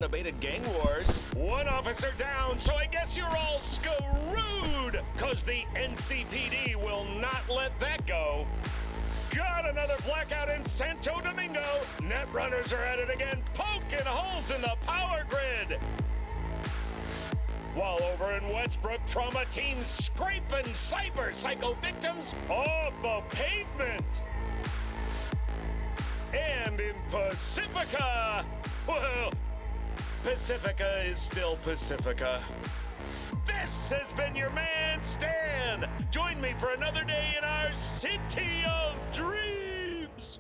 Unabated gang wars. One officer down, so I guess you're all screwed! Cause the NCPD will not let that go. Got another blackout in Santo Domingo. Netrunners are at it again, poking holes in the power grid. While over in Westbrook, trauma teams scraping cyber psycho victims off the pavement. And in Pacifica, well, Pacifica is still Pacifica. This has been your man, Stan. Join me for another day in our city of dreams.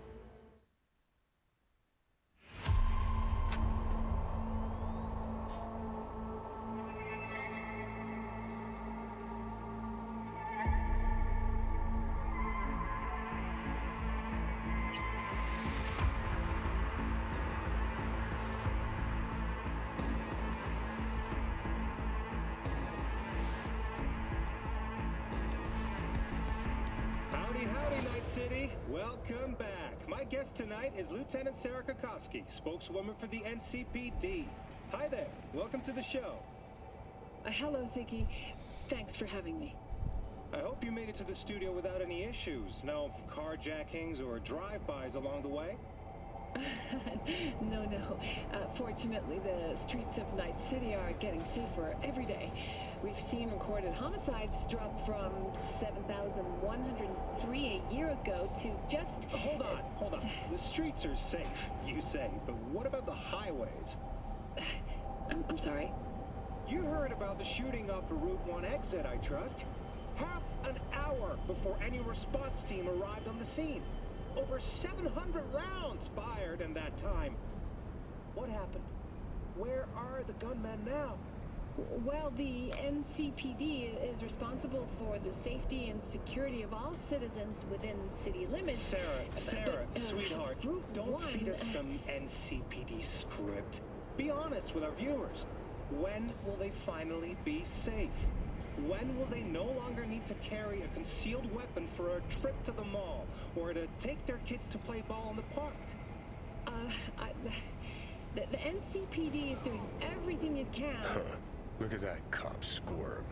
Welcome back. My guest tonight is Lieutenant Sarah Kokoski, spokeswoman for the NCPD. Hi there. Welcome to the show. Hello, Ziggy. Thanks for having me. I hope you made it to the studio without any issues. No carjackings or drive-bys along the way? No. Fortunately, the streets of Night City are getting safer every day. We've seen recorded homicides drop from 7,103 a year ago to just... Hold on. The streets are safe, you say, but what about the highways? I'm sorry? You heard about the shooting off the Route 1 exit, I trust. Half an hour before any response team arrived on the scene. Over 700 rounds fired in that time. What happened? Where are the gunmen now? Well, the NCPD is responsible for the safety and security of all citizens within city limits. Sarah, sweetheart, don't feed us some NCPD script. Be honest with our viewers. When will they finally be safe? When will they no longer need to carry a concealed weapon for a trip to the mall or to take their kids to play ball in the park? The NCPD is doing everything it can. Look at that cop squirm.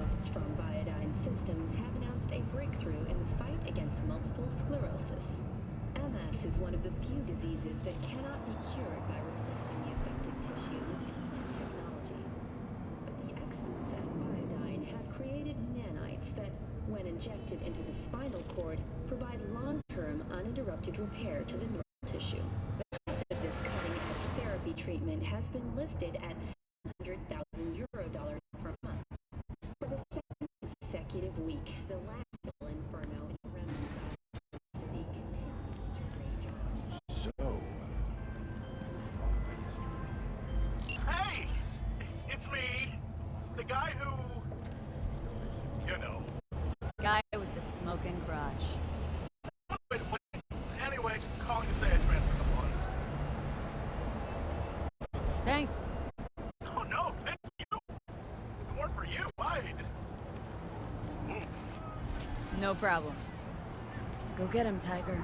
Scientists from Biodyne Systems have announced a breakthrough in the fight against multiple sclerosis. MS is one of the few diseases that cannot be cured by replacing the affected tissue with implant technology. But the experts at Biodyne have created nanites that, when injected into the spinal cord, provide long-term uninterrupted repair to the neural tissue. The cost of this cutting-edge therapy treatment has been listed at $700,000 per month. For the second consecutive week, the landfill inferno in the remnants of the city continues to rage on. So, talk about yesterday. Hey! It's me! The guy who... You know. Guy with the smoking crotch. Wait. Anyway, just calling to say I transferred the funds. Thanks. Oh no, thank you! If it weren't for you, I'd... Oof. No problem. Go get him, Tiger.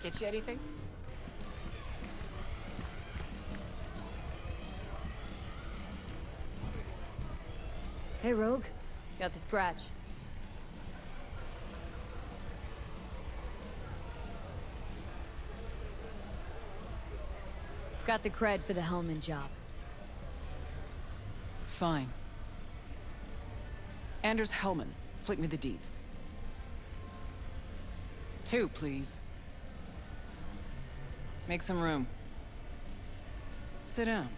Get you anything? Hey, Rogue. Got the scratch. Got the cred for the Hellman job. Fine. Anders Hellman, flick me the deeds. 2, please. Make some room. Sit down.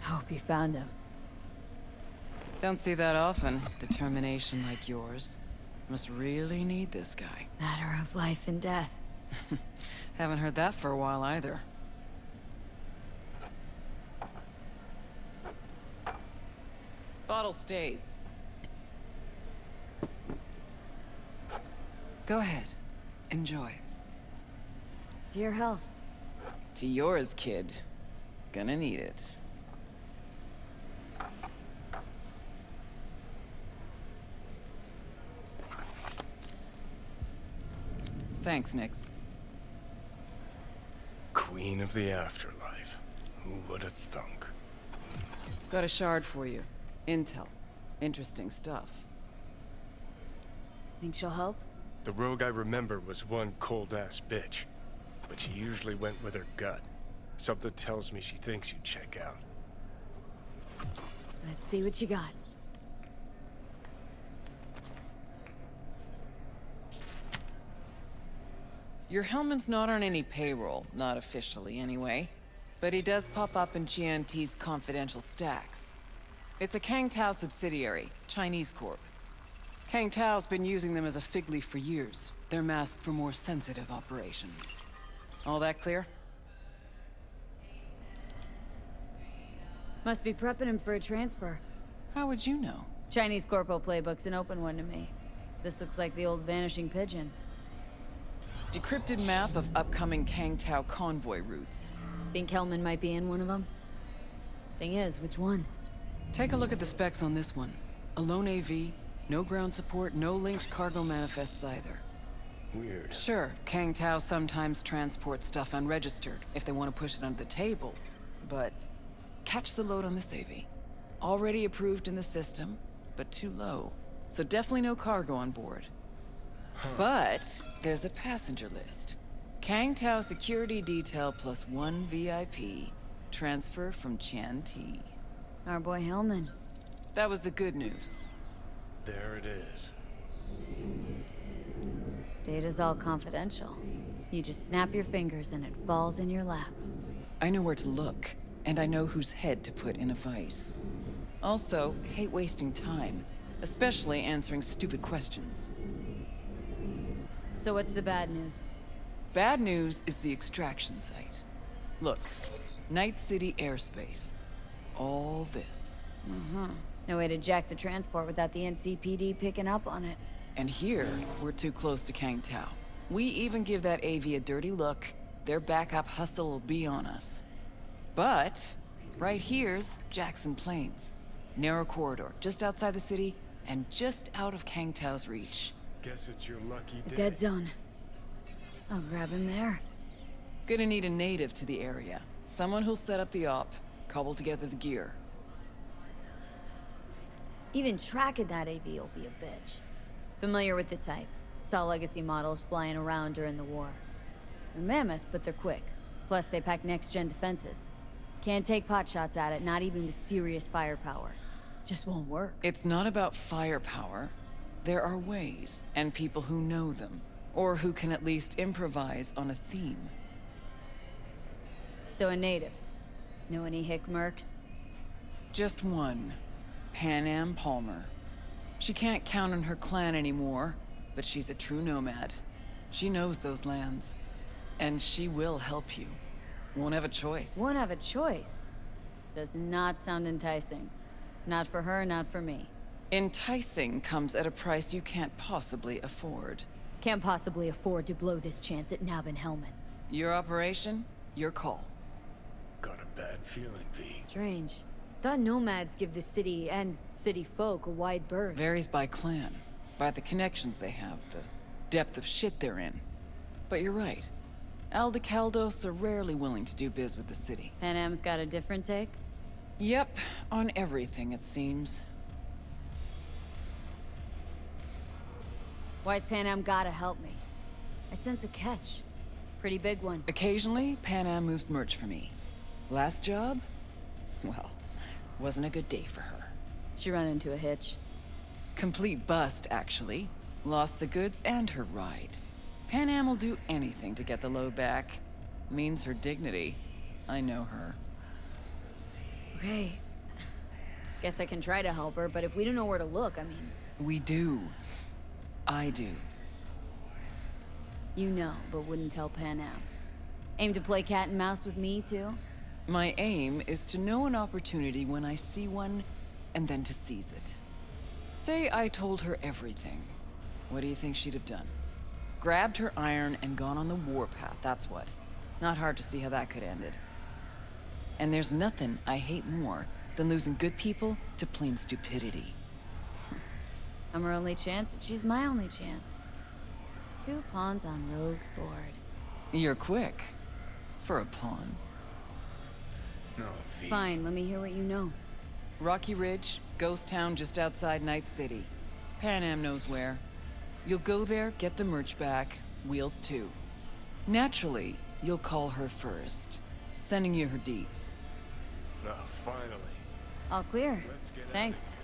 Hope you found him. Don't see that often. Determination like yours. Must really need this guy. Matter of life and death. Haven't heard that for a while either. Bottle stays. Go ahead. Enjoy. To your health. To yours, kid. Gonna need it. Thanks, Nix. Queen of the afterlife. Who would have thunk? Got a shard for you. Intel. Interesting stuff. Think she'll help? The rogue I remember was one cold-ass bitch. But she usually went with her gut. Something tells me she thinks you'd check out. Let's see what you got. Your Hellman's not on any payroll, not officially anyway. But he does pop up in GNT's confidential stacks. It's a Kang Tao subsidiary, Chinese corp. Kang Tao's been using them as a fig leaf for years. They're masked for more sensitive operations. All that clear? Must be prepping him for a transfer. How would you know? Chinese Corpo playbook's an open one to me. This looks like the old vanishing pigeon. Decrypted map of upcoming Kang Tao convoy routes. Think Hellman might be in one of them? Thing is, which one? Take a look at the specs on this one. A lone AV, no ground support, no linked cargo manifests either. Weird. Sure, Kang Tao sometimes transports stuff unregistered if they want to push it under the table, but catch the load on this AV. Already approved in the system, but too low. So definitely no cargo on board. But there's a passenger list. Kang Tao security detail plus 1 VIP. Transfer from Chan T. Our boy Hellman. That was the good news. There it is. Data's all confidential. You just snap your fingers and it falls in your lap. I know where to look, and I know whose head to put in a vice. Also, hate wasting time, especially answering stupid questions. So what's the bad news? Bad news is the extraction site. Look, Night City airspace. All this. No way to jack the transport without the NCPD picking up on it. And here, we're too close to Kang Tao. We even give that AV a dirty look, their backup hustle will be on us. But, right here's Jackson Plains. Narrow corridor, just outside the city, and just out of Kang Tao's reach. Guess it's your lucky A day. dead zone. I'll grab him there. Gonna need a native to the area. Someone who'll set up the op, cobble together the gear. Even tracking that AV will be a bitch. Familiar with the type. Saw legacy models flying around during the war. They're mammoth, but they're quick. Plus, they pack next-gen defenses. Can't take pot shots at it, not even with serious firepower. Just won't work. It's not about firepower. There are ways, and people who know them. Or who can at least improvise on a theme. So a native. Know any hick mercs? Just one. Pan Am Palmer. She can't count on her clan anymore, but she's a true nomad. She knows those lands. And she will help you. Won't have a choice. Won't have a choice. Does not sound enticing. Not for her, not for me. Enticing comes at a price you can't possibly afford. Can't possibly afford to blow this chance at nabbing Hellman. Your operation, your call. Got a bad feeling, V. Strange. Thought nomads give the city and city folk a wide berth. Varies by clan, by the connections they have, the depth of shit they're in. But you're right. Aldecaldos are rarely willing to do biz with the city. Pan Am's got a different take? Yep, on everything it seems. Why's Pan Am gotta help me? I sense a catch. Pretty big one. Occasionally, Pan Am moves merch for me. Last job? Well, wasn't a good day for her. She run into a hitch. Complete bust, actually. Lost the goods and her ride. Pan Am will do anything to get the load back. Means her dignity. I know her. Okay. Guess I can try to help her, but if we don't know where to look, I mean... We do. I do. You know, but wouldn't tell Pan Am. Aim to play cat and mouse with me, too? My aim is to know an opportunity when I see one, and then to seize it. Say I told her everything. What do you think she'd have done? Grabbed her iron and gone on the warpath, that's what. Not hard to see how that could have ended. And there's nothing I hate more than losing good people to plain stupidity. I'm her only chance, and she's my only chance. 2 pawns on Rogue's board. You're quick. For a pawn. No, V. Fine, let me hear what you know. Rocky Ridge, ghost town just outside Night City. Pan Am knows where. You'll go there, get the merch back, Wheels too. Naturally, you'll call her first. Sending you her deeds. No, finally. All clear. Let's get out Thanks. of here.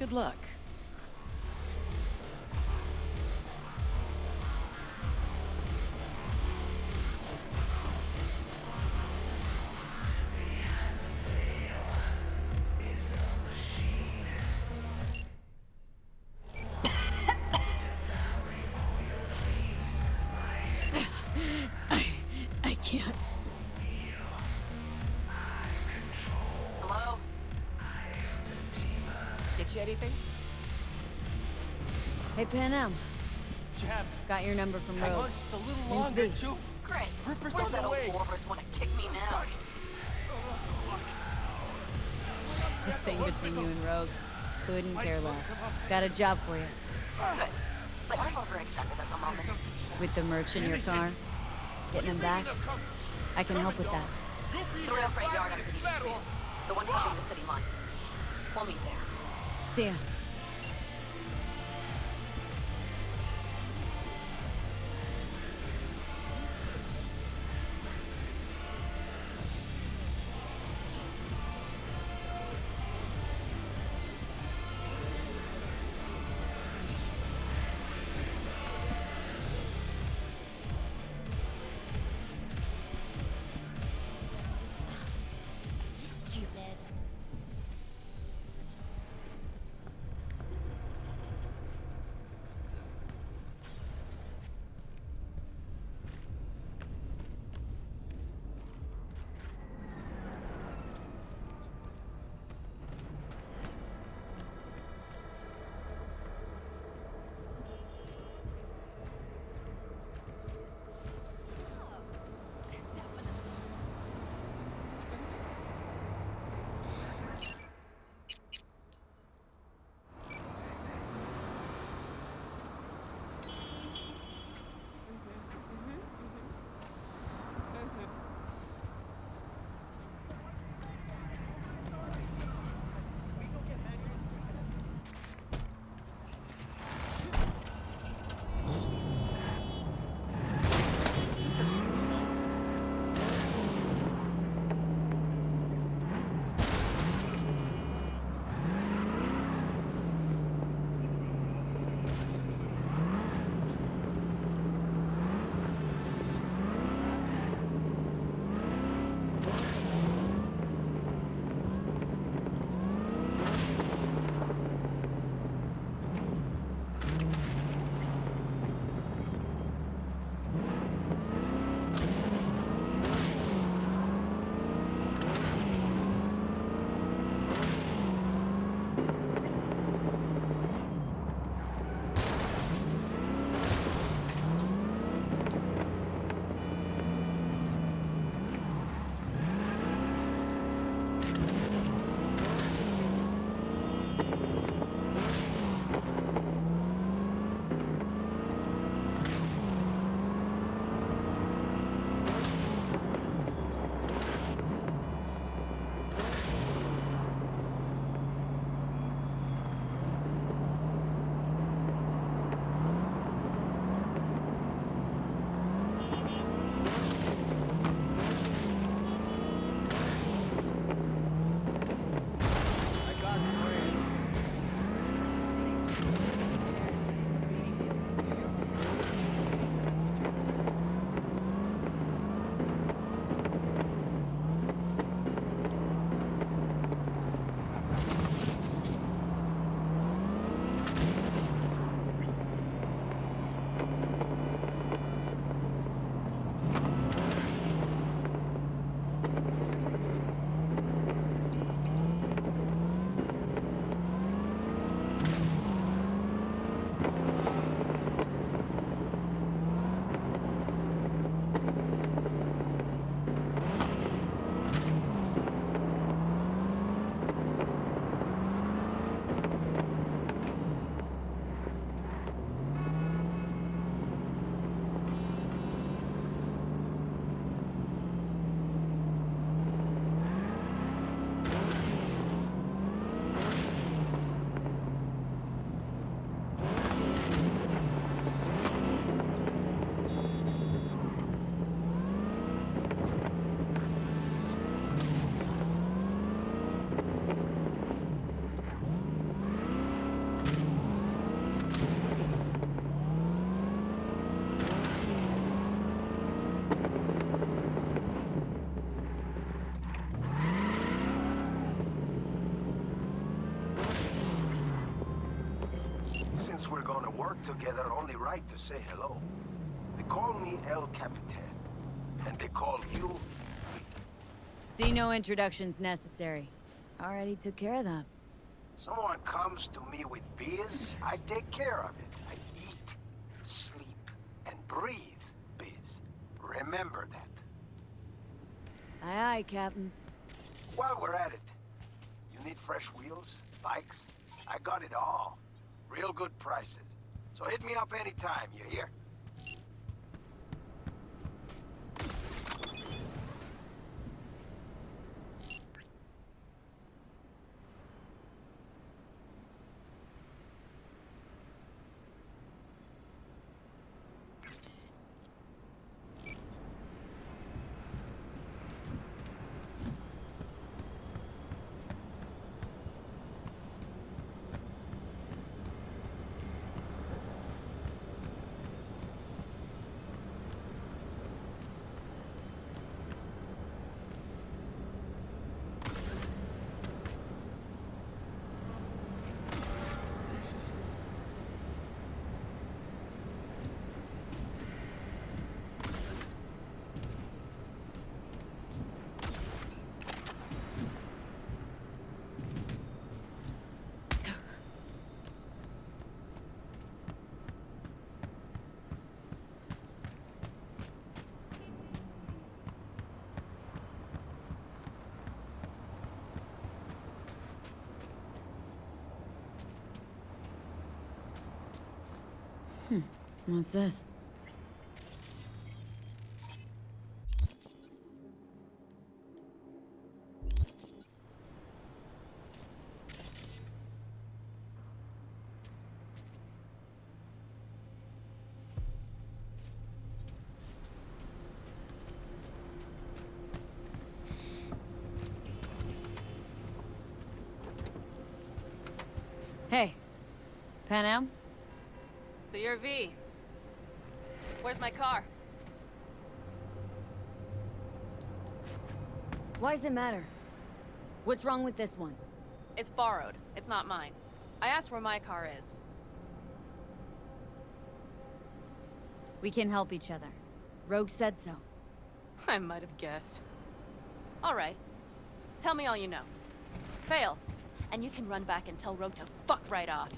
Good luck. I can't. Hello? Get you anything? Hey, Pan Am. Jam, Got your number from hang on Rogue. just a little Name's longer, V. too. Great. Ripper's Where's on that the old way. Warver's wanna kick me now? This thing between you and Rogue. Couldn't care less. Got a job for you. Good. But I'm overextended at the moment. With the merch in your car. Getting him back. I can help with that. The rail freight yard on City Street. The one cutting the city line. We'll meet there. See ya. Since we're gonna work together, only right to say hello. They call me El Capitan, and they call you... See, no introductions necessary. Already took care of that. Someone comes to me with biz, I take care of it. I eat, sleep, and breathe biz. Remember that. Aye, aye, Captain. While we're at it, you need fresh wheels, bikes? I got it all. Real good prices. So hit me up anytime, you hear? What's this? Hey, Pan So you're V. Where's my car? Why does it matter? What's wrong with this one? It's borrowed. It's not mine. I asked where my car is. We can help each other. Rogue said so. I might have guessed. All right. Tell me all you know. Fail, and you can run back and tell Rogue to fuck right off.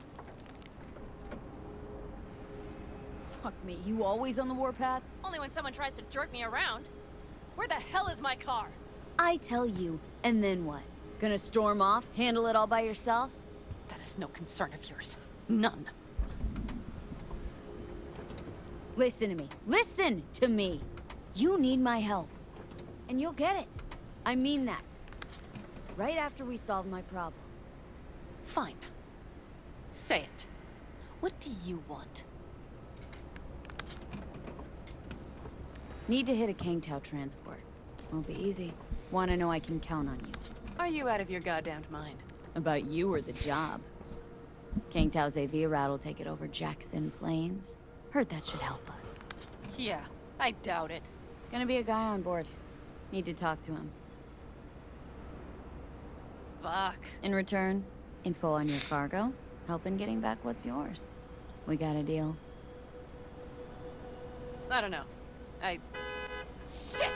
Fuck me, you always on the warpath? Only when someone tries to jerk me around. Where the hell is my car? I tell you, and then what? Gonna storm off? Handle it all by yourself? That is no concern of yours. None. Listen to me. Listen to me! You need my help. And you'll get it. I mean that. Right after we solve my problem. Fine. Say it. What do you want? Need to hit a Kangtao transport. Won't be easy. Wanna know I can count on you. Are you out of your goddamned mind? About you or the job. Kangtao's AV route will take it over Jackson Plains. Heard that should help us. Yeah, I doubt it. Gonna be a guy on board. Need to talk to him. Fuck. In return, info on your cargo, help in getting back what's yours. We got a deal. I don't know. Shit!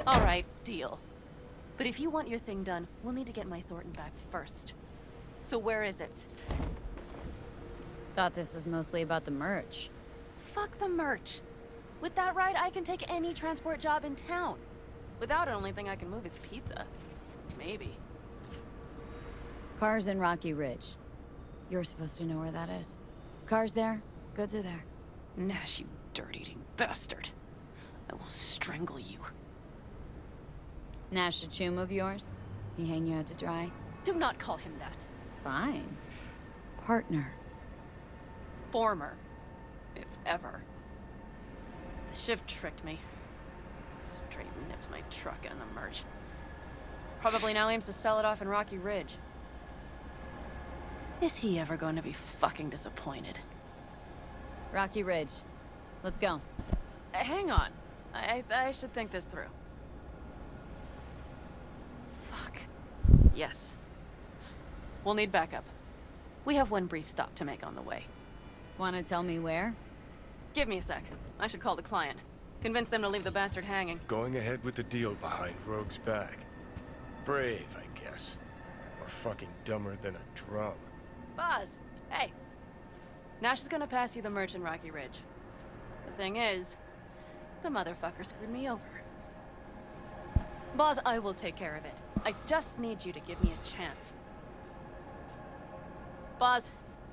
All right, deal. But if you want your thing done, we'll need to get my Thornton back first. So where is it? Thought this was mostly about the merch. Fuck the merch. With that ride, I can take any transport job in town. Without it, only thing I can move is pizza. Maybe. Car's in Rocky Ridge. You're supposed to know where that is. Car's there, goods are there. Nash, you dirt-eating bastard. I will strangle you. Nash a chum of yours? He hang you out to dry? Do not call him that. Fine. Partner. Former. If ever. The shift tricked me. Straight nipped my truck and the merch. Probably now aims to sell it off in Rocky Ridge. Is he ever going to be fucking disappointed? Rocky Ridge. Let's go. Hang on. I should think this through. Fuck. Yes. We'll need backup. We have one brief stop to make on the way. Wanna tell me where? Give me a sec. I should call the client. Convince them to leave the bastard hanging. Going ahead with the deal behind Rogue's back. Brave, I guess. Or fucking dumber than a drum. Boz, hey. Nash is gonna pass you the merch in Rocky Ridge. The thing is, the motherfucker screwed me over. Boz, I will take care of it. I just need you to give me a chance. Boz,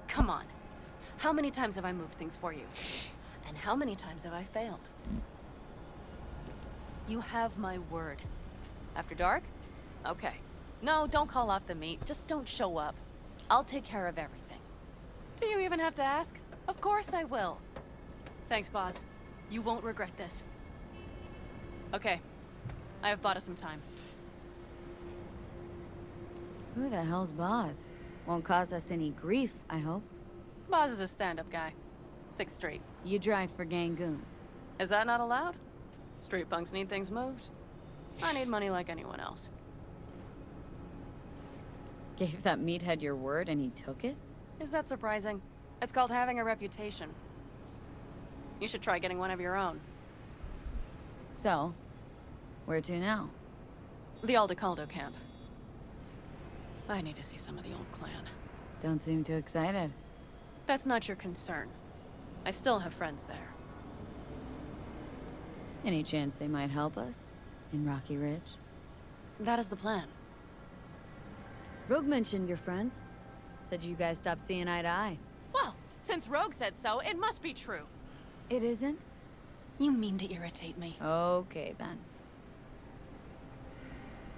come on. How many times have I moved things for you? And how many times have I failed? You have my word. After dark? Okay. No, don't call off the meet. Just don't show up. I'll take care of everything. Do you even have to ask? Of course I will. Thanks, Boz. You won't regret this. Okay. I have bought us some time. Who the hell's Boz? Won't cause us any grief, I hope. Boz is a stand-up guy. 6th Street. You drive for gang goons. Is that not allowed? Street punks need things moved. I need money like anyone else. Gave that meathead your word and he took it? Is that surprising? It's called having a reputation. You should try getting one of your own. So, where to now? The Aldecaldo camp. I need to see some of the old clan. Don't seem too excited. That's not your concern. I still have friends there. Any chance they might help us? In Rocky Ridge? That is the plan. Rogue mentioned your friends. Said you guys stopped seeing eye to eye. Well, since Rogue said so, it must be true. It isn't? You mean to irritate me. Okay, then.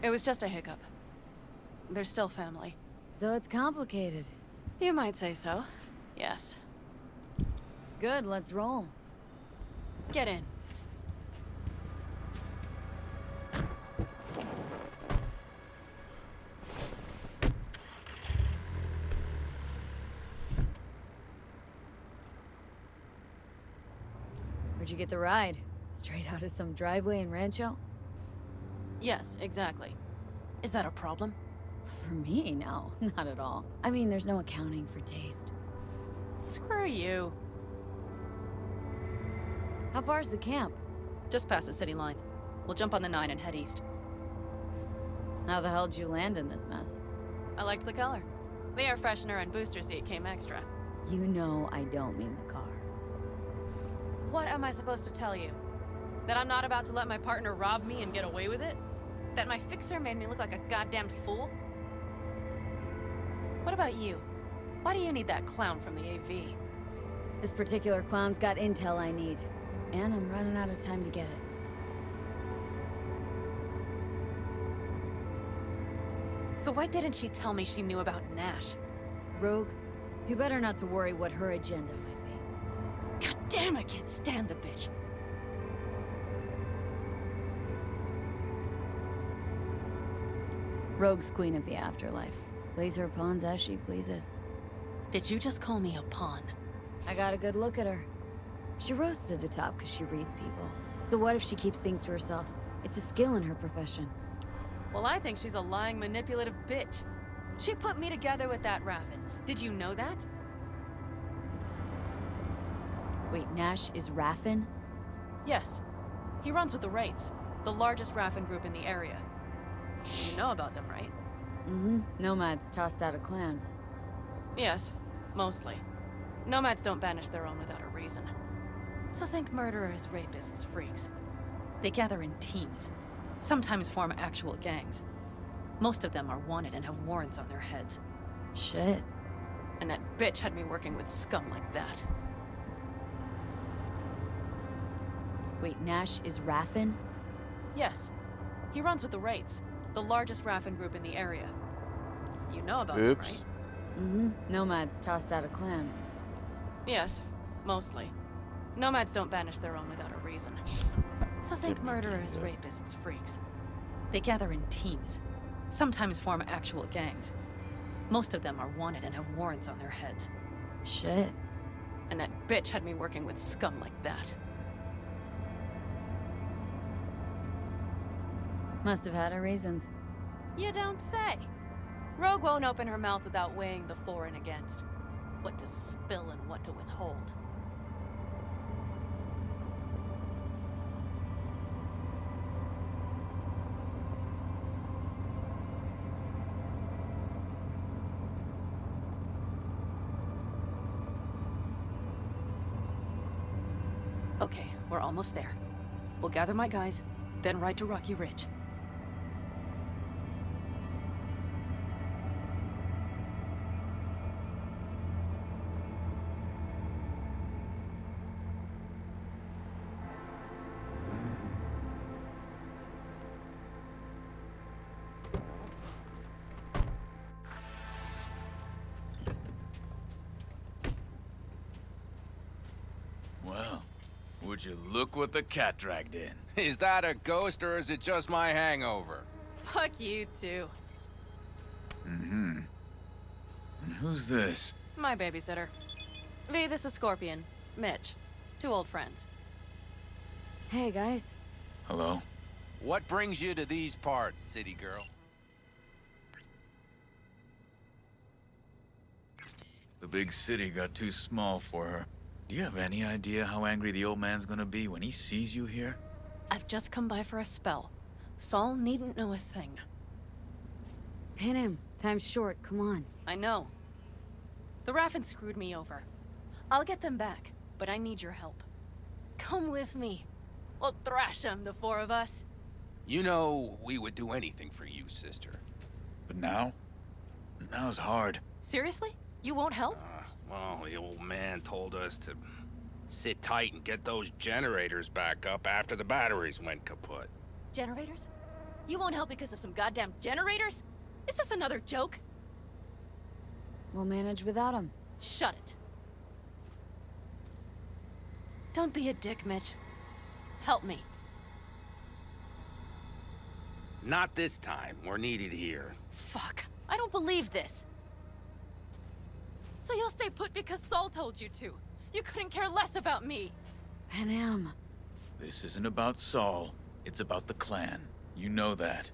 It was just a hiccup. They're still family. So it's complicated. You might say so. Yes. Good, let's roll. Get in. Where'd you get the ride? Straight out of some driveway in Rancho? Yes, exactly. Is that a problem? For me, no. Not at all. I mean, there's no accounting for taste. Screw you. How far's the camp? Just past the city line. We'll jump on the 9 and head east. How the hell did you land in this mess? I liked the color. The air freshener and booster seat came extra. You know I don't mean the car. What am I supposed to tell you? That I'm not about to let my partner rob me and get away with it? That my fixer made me look like a goddamn fool? What about you? Why do you need that clown from the AV? This particular clown's got intel I need. And I'm running out of time to get it. So why didn't she tell me she knew about Nash? Rogue, do better not to worry what her agenda might be. God damn, I can't stand the bitch. Rogue's queen of the afterlife. Plays her pawns as she pleases. Did you just call me a pawn? I got a good look at her. She rose to the top because she reads people. So what if she keeps things to herself? It's a skill in her profession. Well, I think she's a lying, manipulative bitch. She put me together with that Raffin. Did you know that? Wait, Nash is Raffin? Yes. He runs with the Wraiths, the largest Raffin group in the area. You know about them, right? Mm-hmm. Nomads tossed out of clans. Yes, mostly. Nomads don't banish their own without a reason. So think murderers, rapists, freaks. They gather in teams, sometimes form actual gangs. Most of them are wanted and have warrants on their heads. Shit. And that bitch had me working with scum like that. Wait, Nash is Raffin? Yes. He runs with the Wraiths, the largest Raffin group in the area. You know about Oops. them, right? Mm-hmm. Nomads tossed out of clans. Yes, mostly. Nomads don't banish their own without a reason. So think murderers, rapists, freaks. They gather in teams, sometimes form actual gangs. Most of them are wanted and have warrants on their heads. Shit. And that bitch had me working with scum like that. Must have had her reasons. You don't say. Rogue won't open her mouth without weighing the for and against. What to spill and what to withhold. Okay, we're almost there. We'll gather my guys, then ride to Rocky Ridge. Well, would you look what the cat dragged in? Is that a ghost or is it just my hangover? Fuck you too. Mm-hmm. And who's this? My babysitter. V, this is Scorpion. Mitch. 2 old friends. Hey, guys. Hello? What brings you to these parts, city girl? The big city got too small for her. Do you have any idea how angry the old man's gonna be when he sees you here? I've just come by for a spell. Saul needn't know a thing. Pin him. Time's short. Come on. I know. The Raffin screwed me over. I'll get them back, but I need your help. Come with me. We'll thrash them, the 4 of us. You know, we would do anything for you, sister. But now? Now's hard. Seriously? You won't help? Well, the old man told us to sit tight and get those generators back up after the batteries went kaput. Generators? You won't help because of some goddamn generators? Is this another joke? We'll manage without him. Shut it. Don't be a dick, Mitch. Help me. Not this time. We're needed here. Fuck. I don't believe this. So you'll stay put because Saul told you to. You couldn't care less about me. Panam. This isn't about Saul. It's about the clan. You know that.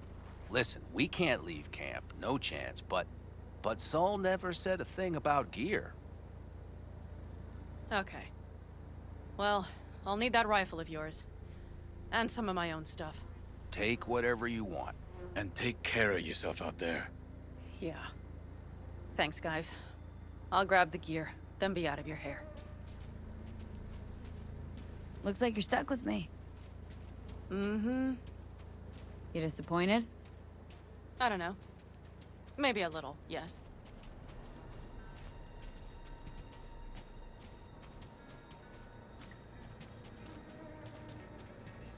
Listen, we can't leave camp. No chance, but Saul never said a thing about gear. Okay. Well, I'll need that rifle of yours. And some of my own stuff. Take whatever you want. And take care of yourself out there. Yeah. Thanks, guys. I'll grab the gear, then be out of your hair. Looks like you're stuck with me. Mm-hmm. You disappointed? I don't know. Maybe a little, yes.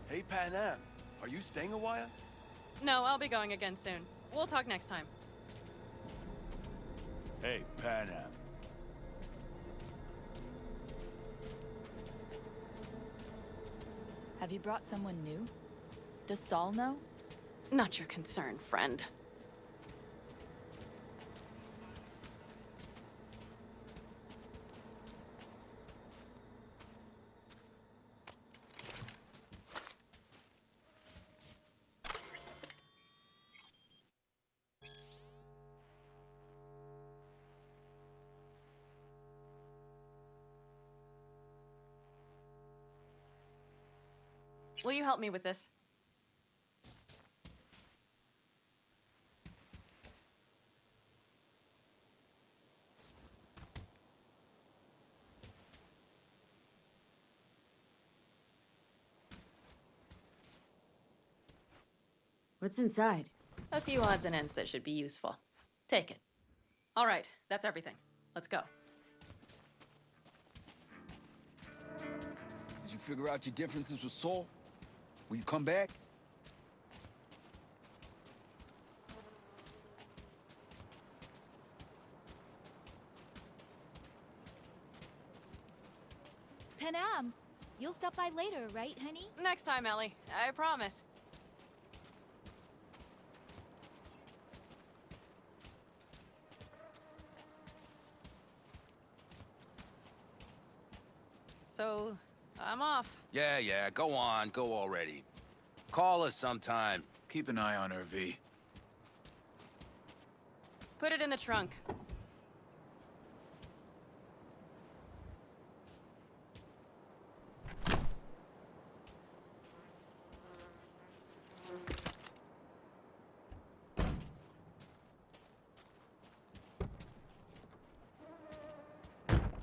Hey, Panam, are you staying a while? No, I'll be going again soon. We'll talk next time. Hey, Panam. Have you brought someone new? Does Saul know? Not your concern, friend. Will you help me with this? What's inside? A few odds and ends that should be useful. Take it. All right, that's everything. Let's go. Did you figure out your differences with Saul? Will you come back? Panam, you'll stop by later, right, honey? Next time, Ellie. I promise. So, I'm off. Yeah, go on, go already. Call us sometime. Keep an eye on her, V. Put it in the trunk.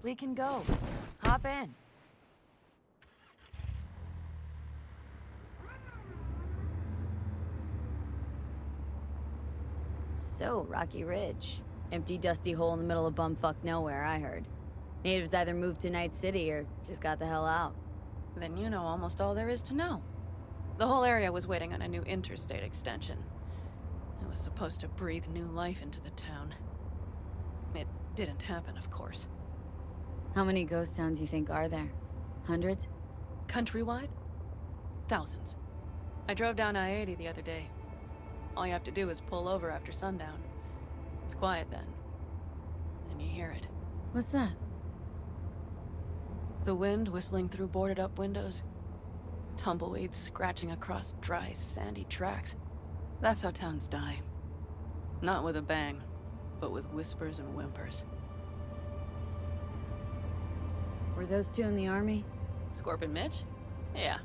We can go. Hop in. So, Rocky Ridge. Empty, dusty hole in the middle of bumfuck nowhere, I heard. Natives either moved to Night City or just got the hell out. Then you know almost all there is to know. The whole area was waiting on a new interstate extension. It was supposed to breathe new life into the town. It didn't happen, of course. How many ghost towns you think are there? Hundreds? Countrywide? Thousands. I drove down I-80 the other day. All you have to do is pull over after sundown. It's quiet then. And you hear it. What's that? The wind whistling through boarded-up windows. Tumbleweeds scratching across dry, sandy tracks. That's how towns die. Not with a bang, but with whispers and whimpers. Were those two in the army? Scorpion Mitch? Yeah,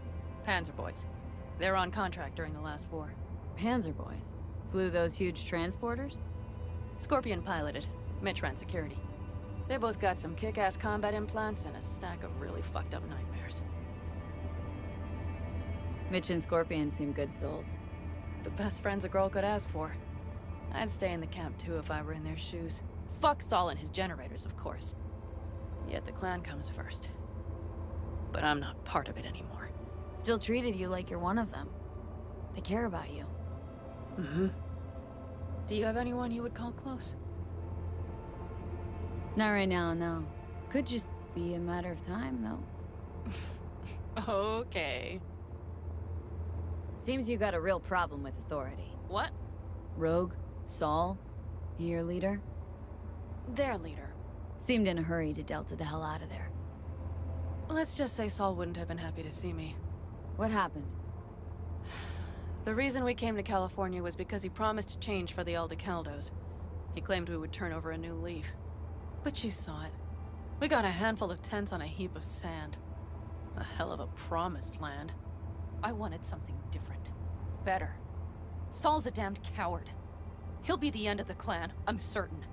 Panzer boys. They were on contract during the last war. Panzer boys? Flew those huge transporters? Scorpion piloted. Mitch ran security. They both got some kick-ass combat implants and a stack of really fucked up nightmares. Mitch and Scorpion seem good souls. The best friends a girl could ask for. I'd stay in the camp too if I were in their shoes. Fuck Saul and his generators, of course. Yet the clan comes first. But I'm not part of it anymore. Still treated you like you're one of them. They care about you. Mm-hmm. Do you have anyone you would call close? Not right now, no. Could just be a matter of time, though. Okay. Seems you got a real problem with authority. What? Rogue? Saul? Your leader? Their leader. Seemed in a hurry to Delta the hell out of there. Let's just say Saul wouldn't have been happy to see me. What happened? The reason we came to California was because he promised change for the Aldecaldos. He claimed we would turn over a new leaf. But you saw it. We got a handful of tents on a heap of sand. A hell of a promised land. I wanted something different. Better. Saul's a damned coward. He'll be the end of the clan, I'm certain.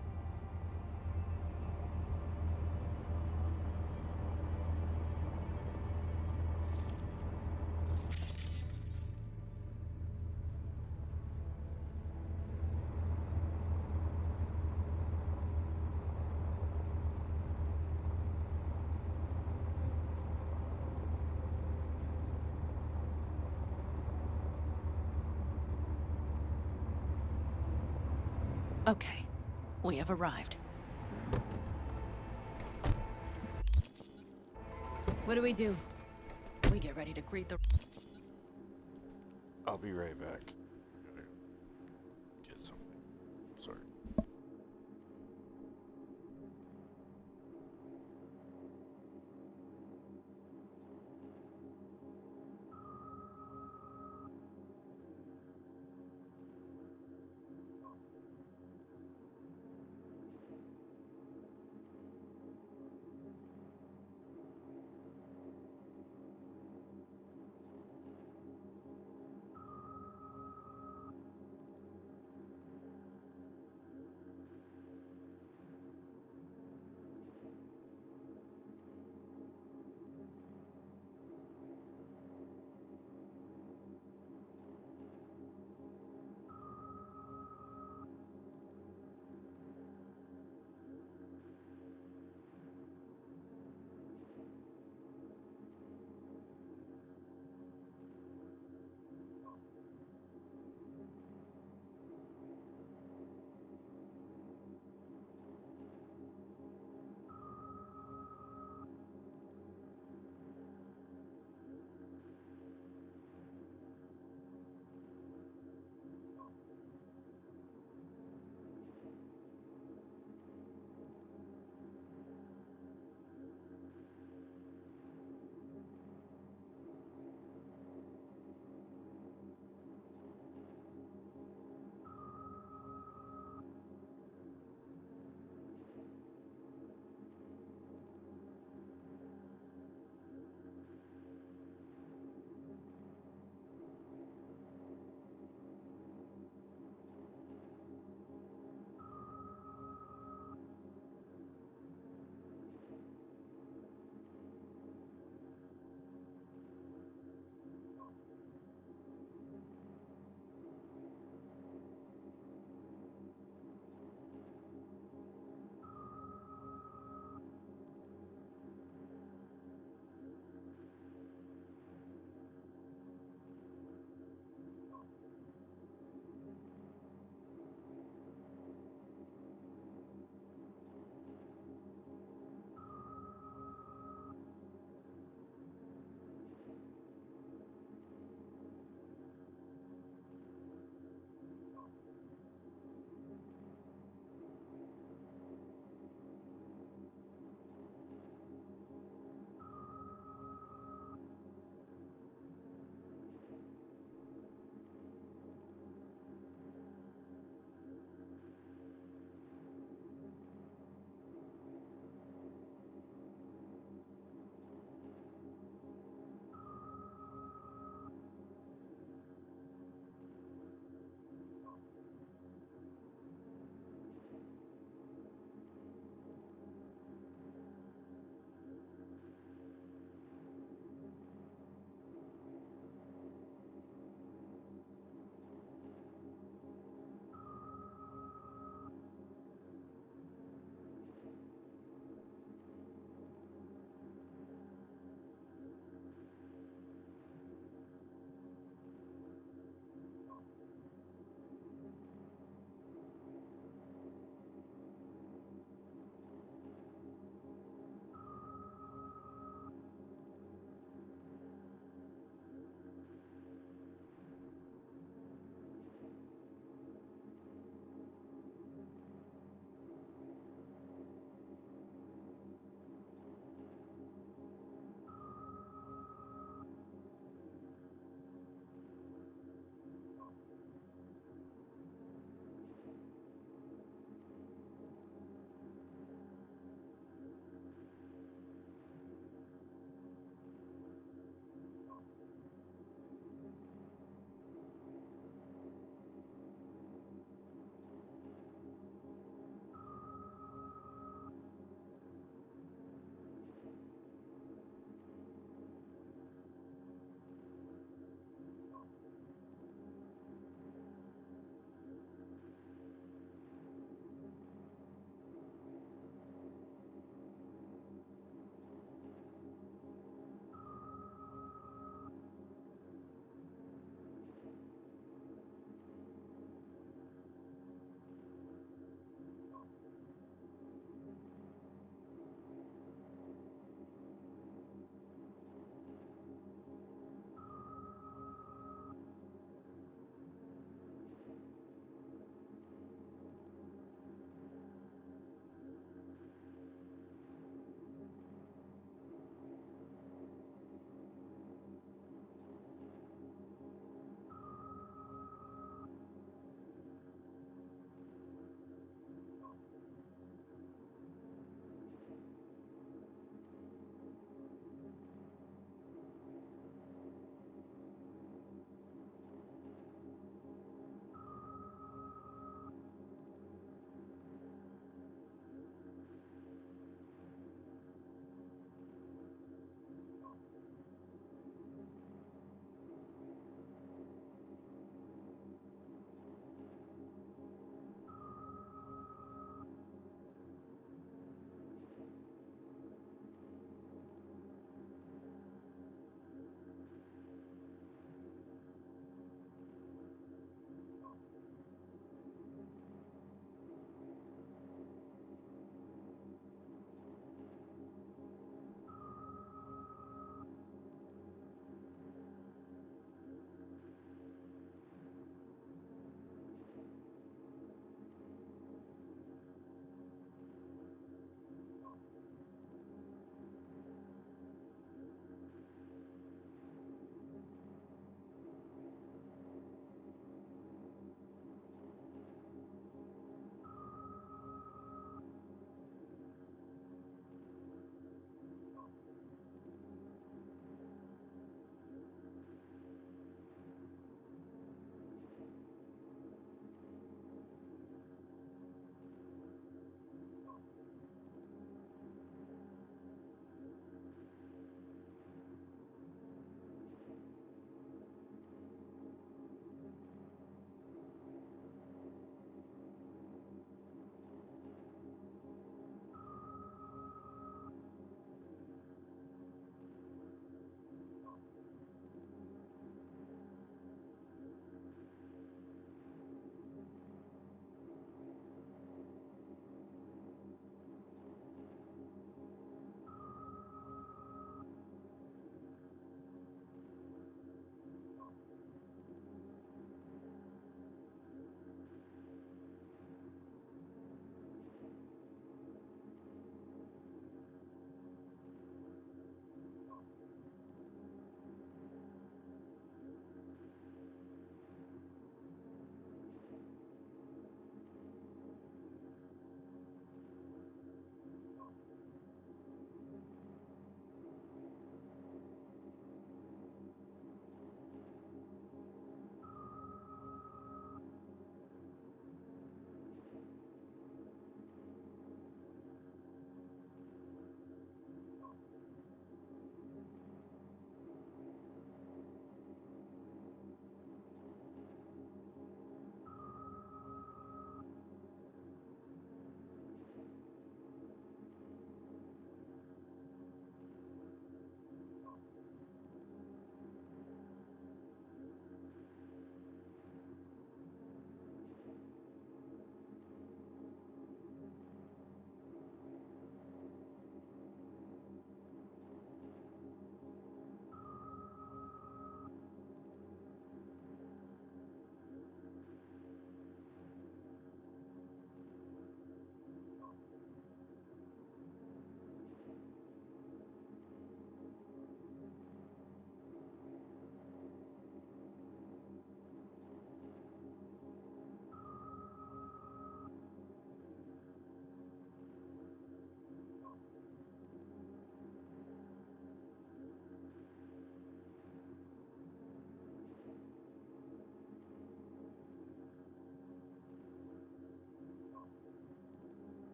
Okay, we have arrived. What do we do? We get ready to greet the... I'll be right back. Gotta get something. Sorry.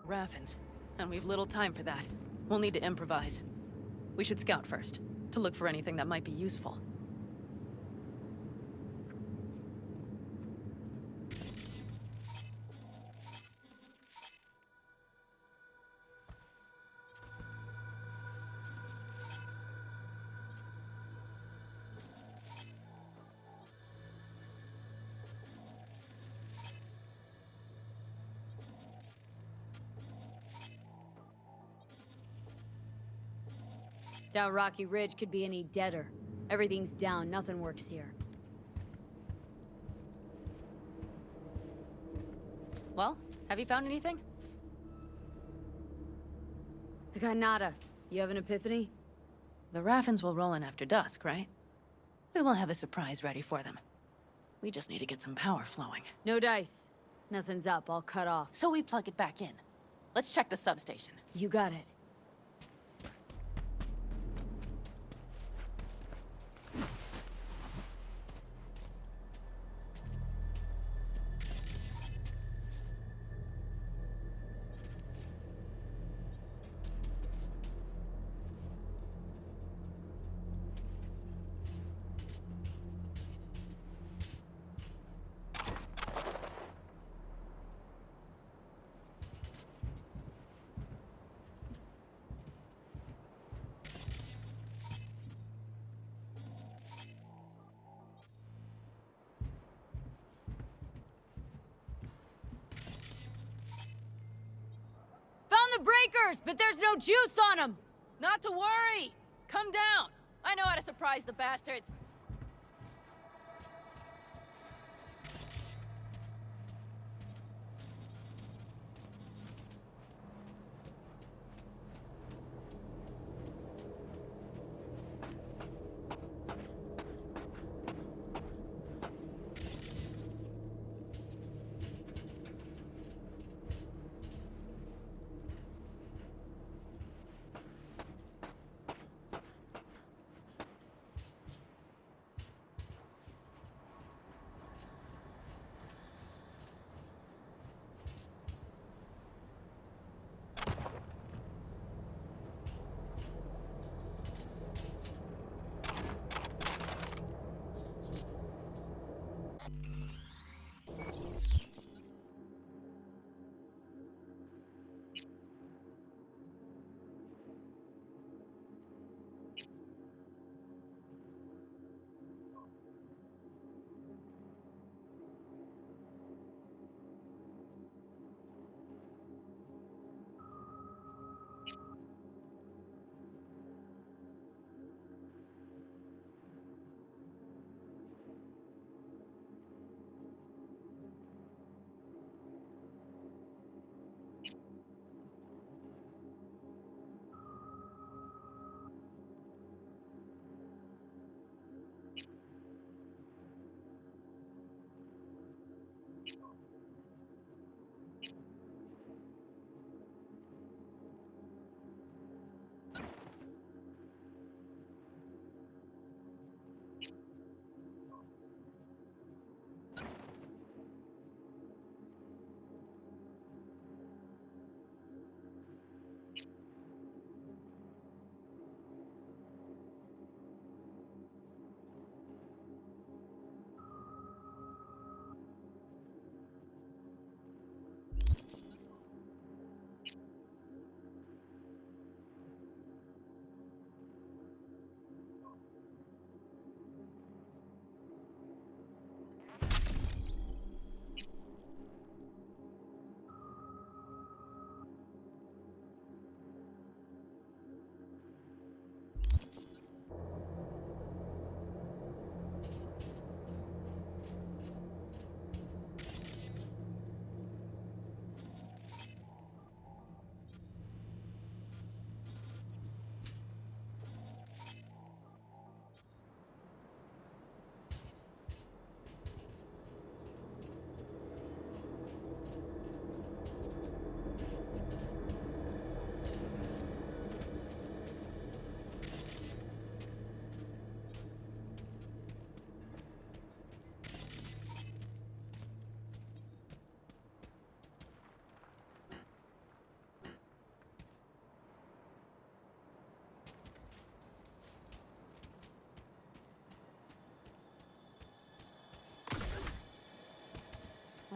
Raffins. And we've little time for that. We'll need to improvise. We should scout first, to look for anything that might be useful. Doubt Rocky Ridge could be any deader. Everything's down, nothing works here. Well, have you found anything? I got nada. You have an epiphany? The Raffins will roll in after dusk, right? We will have a surprise ready for them. We just need to get some power flowing. No dice. Nothing's up, all cut off. So we plug it back in. Let's check the substation. You got it. The breakers, but there's no juice on them! Not to worry! Come down! I know how to surprise the bastards.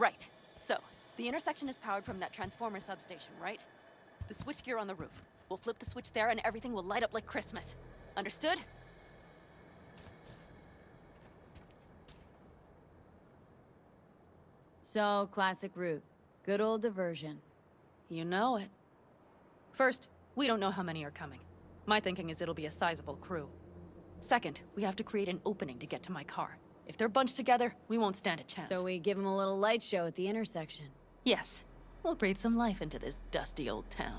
Right. So, the intersection is powered from that transformer substation, right? The switchgear on the roof. We'll flip the switch there and everything will light up like Christmas. Understood? So, classic route. Good old diversion. You know it. First, we don't know how many are coming. My thinking is it'll be a sizable crew. Second, we have to create an opening to get to my car. If they're bunched together, we won't stand a chance. So we give them a little light show at the intersection. Yes. We'll breathe some life into this dusty old town.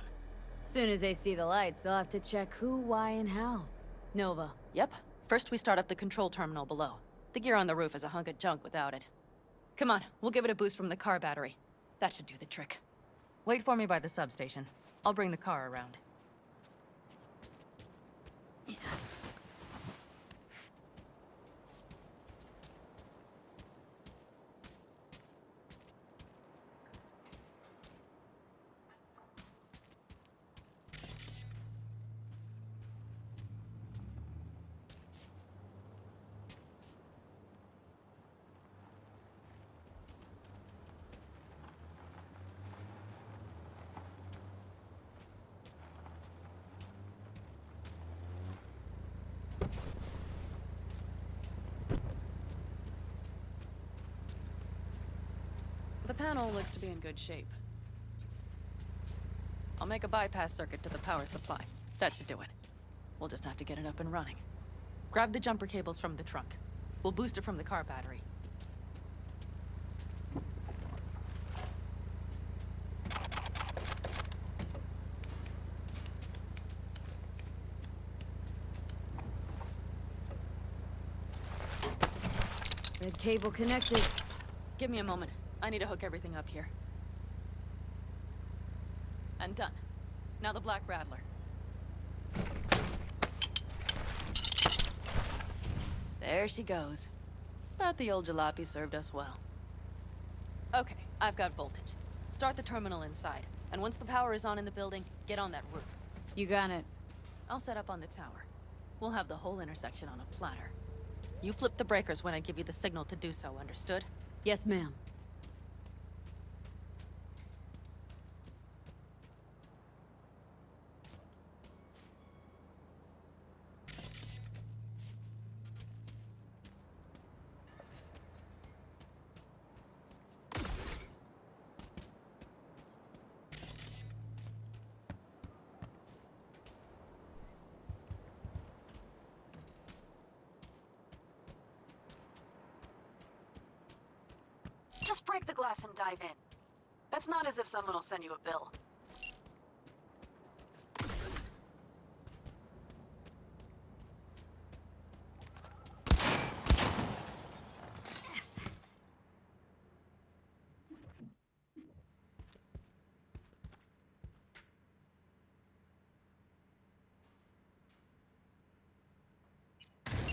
Soon as they see the lights, they'll have to check who, why, and how. Nova. Yep. First we start up the control terminal below. The gear on the roof is a hunk of junk without it. Come on, we'll give it a boost from the car battery. That should do the trick. Wait for me by the substation. I'll bring the car around. The panel looks to be in good shape. I'll make a bypass circuit to the power supply. That should do it. We'll just have to get it up and running. Grab the jumper cables from the trunk. We'll boost it from the car battery. Red cable connected. Give me a moment. I need to hook everything up here. And done. Now the Black Rattler. There she goes. But the old jalopy served us well. Okay, I've got voltage. Start the terminal inside. And once the power is on in the building, get on that roof. You got it. I'll set up on the tower. We'll have the whole intersection on a platter. You flip the breakers when I give you the signal to do so, understood? Yes, ma'am. Just break the glass and dive in. It's not as if someone will send you a bill.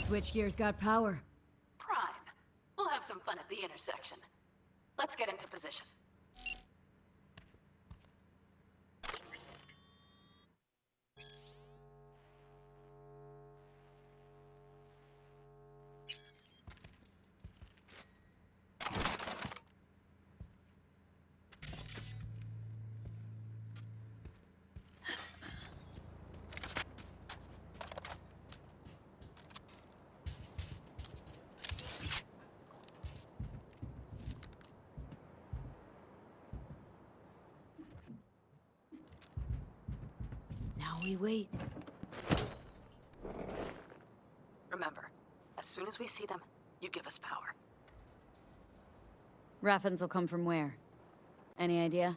Switchgear's got power. Prime. We'll have some fun at the intersection. Let's get into position. Now we wait. Remember, as soon as we see them, you give us power. Raffens will come from where? Any idea?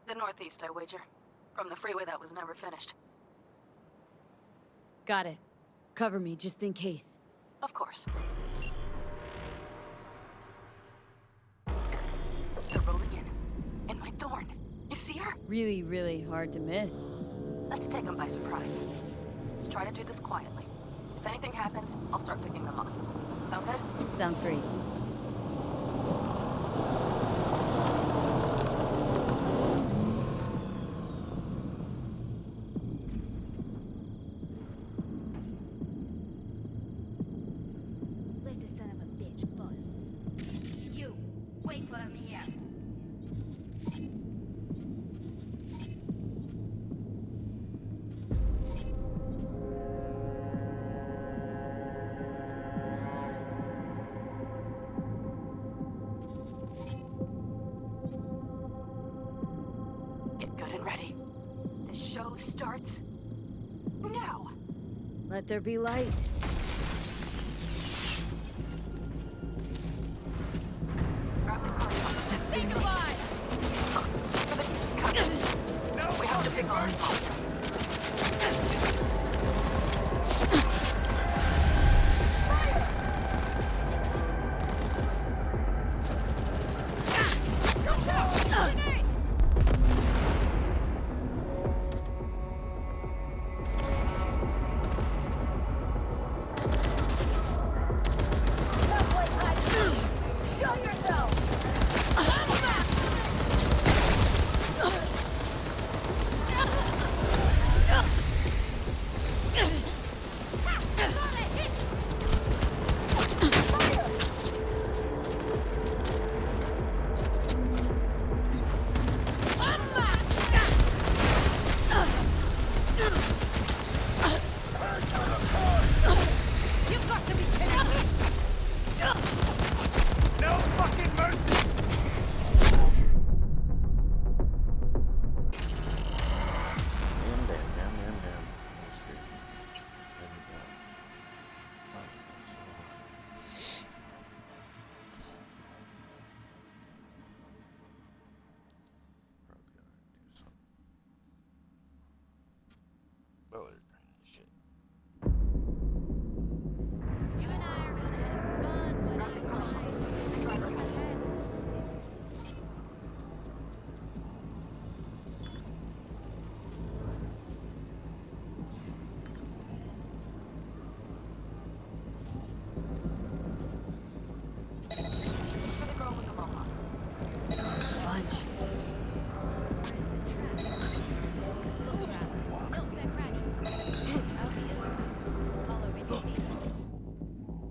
The northeast, I wager. From the freeway that was never finished. Got it. Cover me, just in case. Of course. They're rolling in. And my Thorn. You see her? Really, really hard to miss. Let's take them by surprise. Let's try to do this quietly. If anything happens, I'll start picking them off. Sound good? Sounds great. Where's the son of a bitch, boss? You, wait! wait for him here. Get good and ready. The show starts now. Let there be light. Say goodbye! No, we have to pick ours.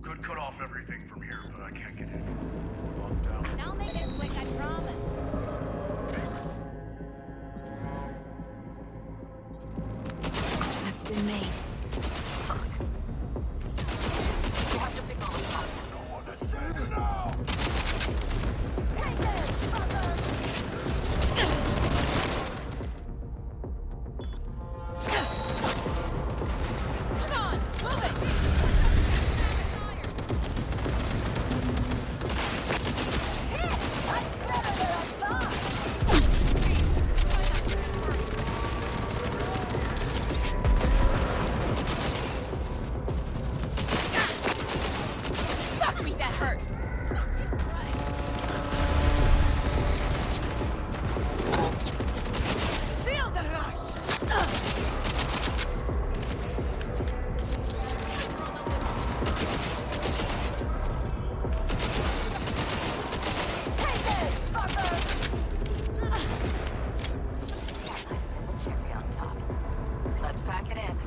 Could cut off everything from here, but I can't get in. I'll make it quick, I promise. I've been made. We have to pick all this up. No one to save now! Take this, Come on, move it! Fuck me, that hurt! Feel the rush! Take this, fucker! Cherry on top. Let's pack it in.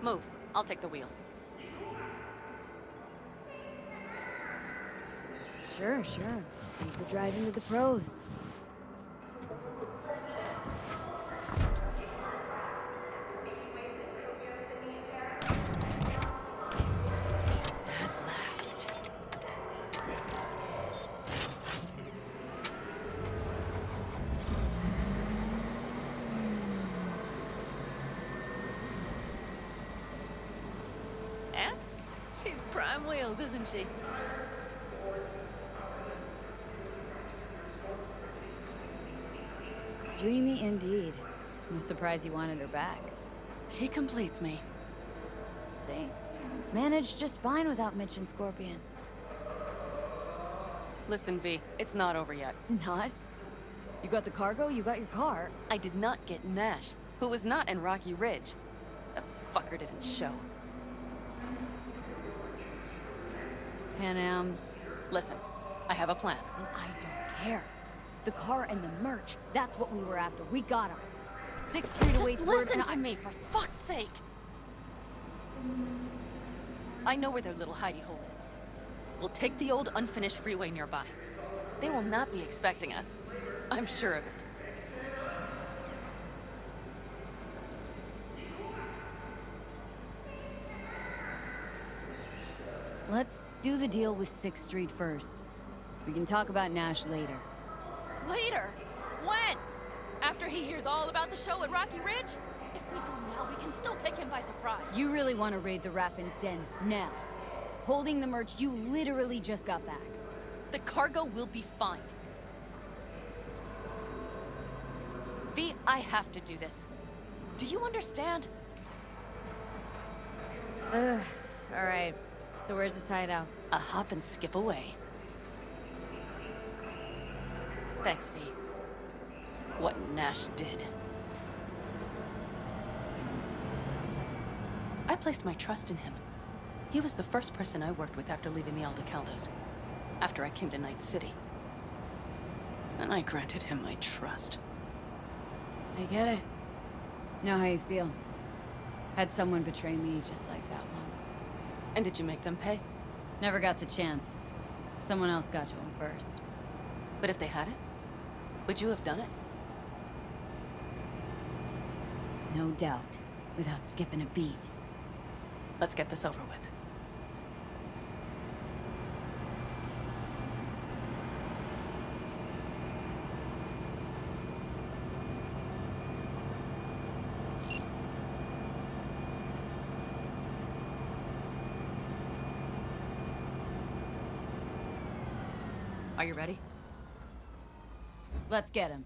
Move. I'll take the wheel. Sure, sure. Leave the driving to the pros. At last. And? She's prime wheels, isn't she? Dreamy indeed. No surprise you wanted her back. She completes me. See? Managed just fine without Mitch and Scorpion. Listen, V, it's not over yet. It's not? You got the cargo, you got your car. I did not get Nash, who was not in Rocky Ridge. The fucker didn't show. Pan Am. Listen, I have a plan. And I don't care. The car and the merch, that's what we were after. We got them. 6th Street awaits Just word listen and to me, for fuck's sake! I know where their little hidey hole is. We'll take the old unfinished freeway nearby. They will not be expecting us. I'm sure of it. Let's do the deal with 6th Street first. We can talk about Nash later. Later? When? After he hears all about the show at Rocky Ridge? If we go now, we can still take him by surprise. You really want to raid the Raffin's den now. Holding the merch you literally just got back. The cargo will be fine. V, I have to do this. Do you understand? Alright. So where's this hideout? A hop and skip away. Thanks, V. What Nash did. I placed my trust in him. He was the first person I worked with after leaving the Aldecaldos. After I came to Night City. And I granted him my trust. I get it. Know how you feel. Had someone betray me just like that once. And did you make them pay? Never got the chance. Someone else got to him first. But if they hadn't, would you have done it? No doubt. Without skipping a beat. Let's get this over with. Are you ready? Let's get him.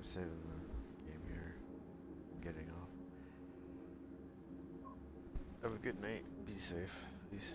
saving the game here. Getting off. Have a good night. Be safe, please.